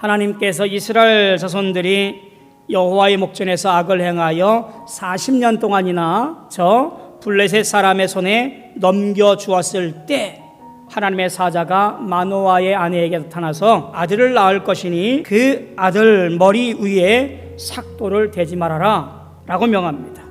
하나님께서 이스라엘 자손들이 여호와의 목전에서 악을 행하여 40년 동안이나 저 블레셋 사람의 손에 넘겨주었을 때 하나님의 사자가 마노아의 아내에게 나타나서 아들을 낳을 것이니 그 아들 머리 위에 삭도를 대지 말아라 라고 명합니다.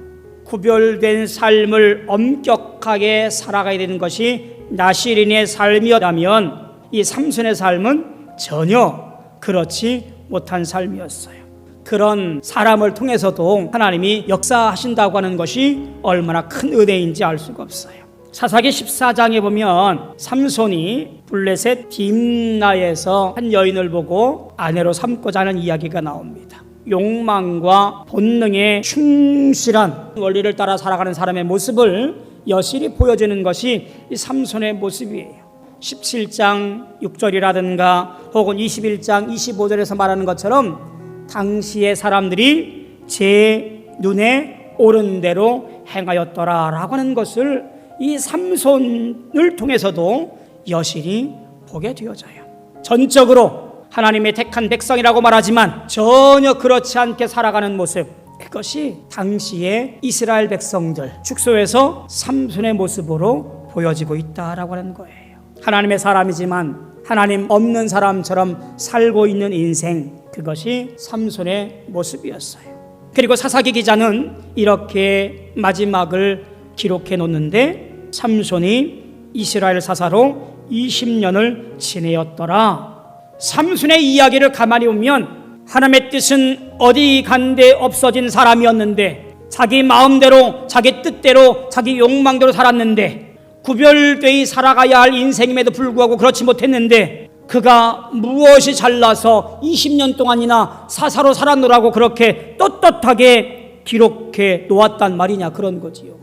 구별된 삶을 엄격하게 살아가야 되는 것이 나실인의 삶이었다면 이 삼손의 삶은 전혀 그렇지 못한 삶이었어요. 그런 사람을 통해서도 하나님이 역사하신다고 하는 것이 얼마나 큰 은혜인지 알 수가 없어요. 사사기 14장에 보면 삼손이 블레셋 딥나에서 한 여인을 보고 아내로 삼고자 하는 이야기가 나옵니다. 욕망과 본능에 충실한 원리를 따라 살아가는 사람의 모습을 여실히 보여주는 것이 이 삼손의 모습이에요. 17장 6절이라든가 혹은 21장 25절에서 말하는 것처럼 당시의 사람들이 제 눈에 옳은 대로 행하였더라 라고 하는 것을 이 삼손을 통해서도 여실히 보게 되어져요. 전적으로 하나님의 택한 백성이라고 말하지만 전혀 그렇지 않게 살아가는 모습, 그것이 당시의 이스라엘 백성들 축소해서 삼손의 모습으로 보여지고 있다라고 하는 거예요. 하나님의 사람이지만 하나님 없는 사람처럼 살고 있는 인생, 그것이 삼손의 모습이었어요. 그리고 사사기 기자는 이렇게 마지막을 기록해 놓는데 삼손이 이스라엘 사사로 20년을 지내었더라. 삼손의 이야기를 가만히 보면 하나님의 뜻은 어디 간데 없어진 사람이었는데 자기 마음대로 자기 뜻대로 자기 욕망대로 살았는데 구별되이 살아가야 할 인생임에도 불구하고 그렇지 못했는데 그가 무엇이 잘나서 20년 동안이나 사사로 살았노라고 그렇게 떳떳하게 기록해 놓았단 말이냐, 그런 거지요.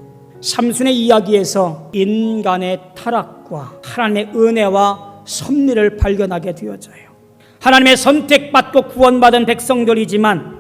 삼손의 이야기에서 인간의 타락과 하나님의 은혜와 섭리를 발견하게 되어져요. 하나님의 선택받고 구원받은 백성들이지만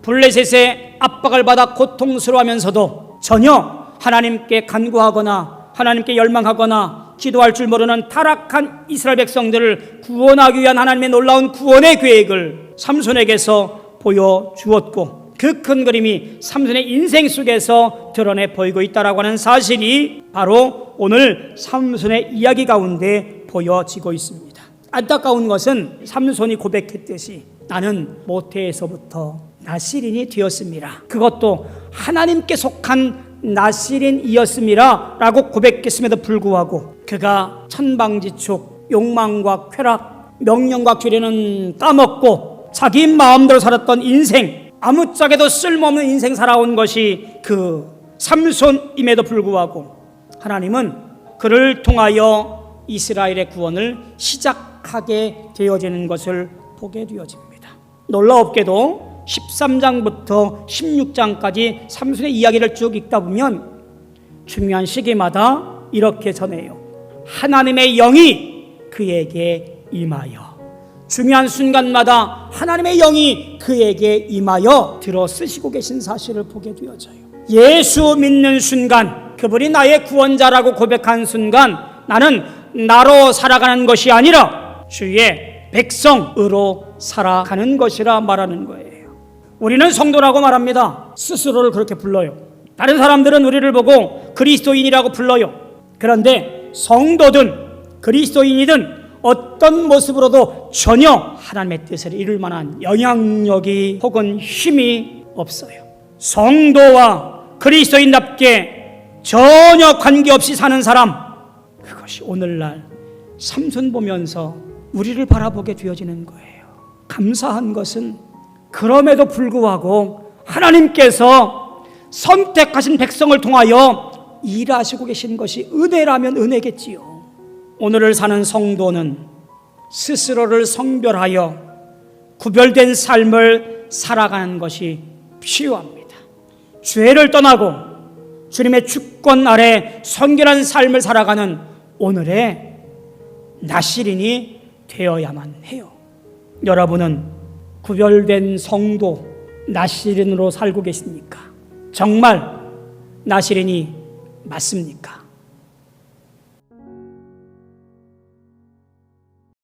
블레셋의 압박을 받아 고통스러워하면서도 전혀 하나님께 간구하거나 하나님께 열망하거나 기도할 줄 모르는 타락한 이스라엘 백성들을 구원하기 위한 하나님의 놀라운 구원의 계획을 삼손에게서 보여주었고 그 큰 그림이 삼손의 인생 속에서 드러내 보이고 있다라고 하는 사실이 바로 오늘 삼손의 이야기 가운데 보여지고 있습니다. 안타까운 것은 삼손이 고백했듯이 나는 모태에서부터 나실인이 되었습니다. 그것도 하나님께 속한 나실인이었습니다 라고 고백했음에도 불구하고 그가 천방지축, 욕망과 쾌락, 명령과 규례는 까먹고 자기 마음대로 살았던 인생, 아무짝에도 쓸모없는 인생 살아온 것이 그 삼손임에도 불구하고 하나님은 그를 통하여 이스라엘의 구원을 시작하게 되어지는 것을 보게 되어집니다. 놀라웠게도 13장부터 16장까지 삼손의 이야기를 쭉 읽다 보면 중요한 시기마다 이렇게 전해요. 하나님의 영이 그에게 임하여, 중요한 순간마다 하나님의 영이 그에게 임하여 들어 쓰시고 계신 사실을 보게 되어져요. 예수 믿는 순간, 그분이 나의 구원자라고 고백한 순간 나는 나로 살아가는 것이 아니라 주의 백성으로 살아가는 것이라 말하는 거예요. 우리는 성도라고 말합니다. 스스로를 그렇게 불러요. 다른 사람들은 우리를 보고 그리스도인이라고 불러요. 그런데 성도든 그리스도인이든 어떤 모습으로도 전혀 하나님의 뜻을 이룰 만한 영향력이 혹은 힘이 없어요. 성도와 그리스도인답게 전혀 관계없이 사는 사람, 그것이 오늘날 삼손 보면서 우리를 바라보게 되어지는 거예요. 감사한 것은 그럼에도 불구하고 하나님께서 선택하신 백성을 통하여 일하시고 계신 것이 은혜라면 은혜겠지요. 오늘을 사는 성도는 스스로를 성별하여 구별된 삶을 살아가는 것이 필요합니다. 죄를 떠나고 주님의 주권 아래 성결한 삶을 살아가는 오늘의 나실인이 되어야만 해요. 여러분은 구별된 성도 나실인으로 살고 계십니까? 정말 나실인이 맞습니까?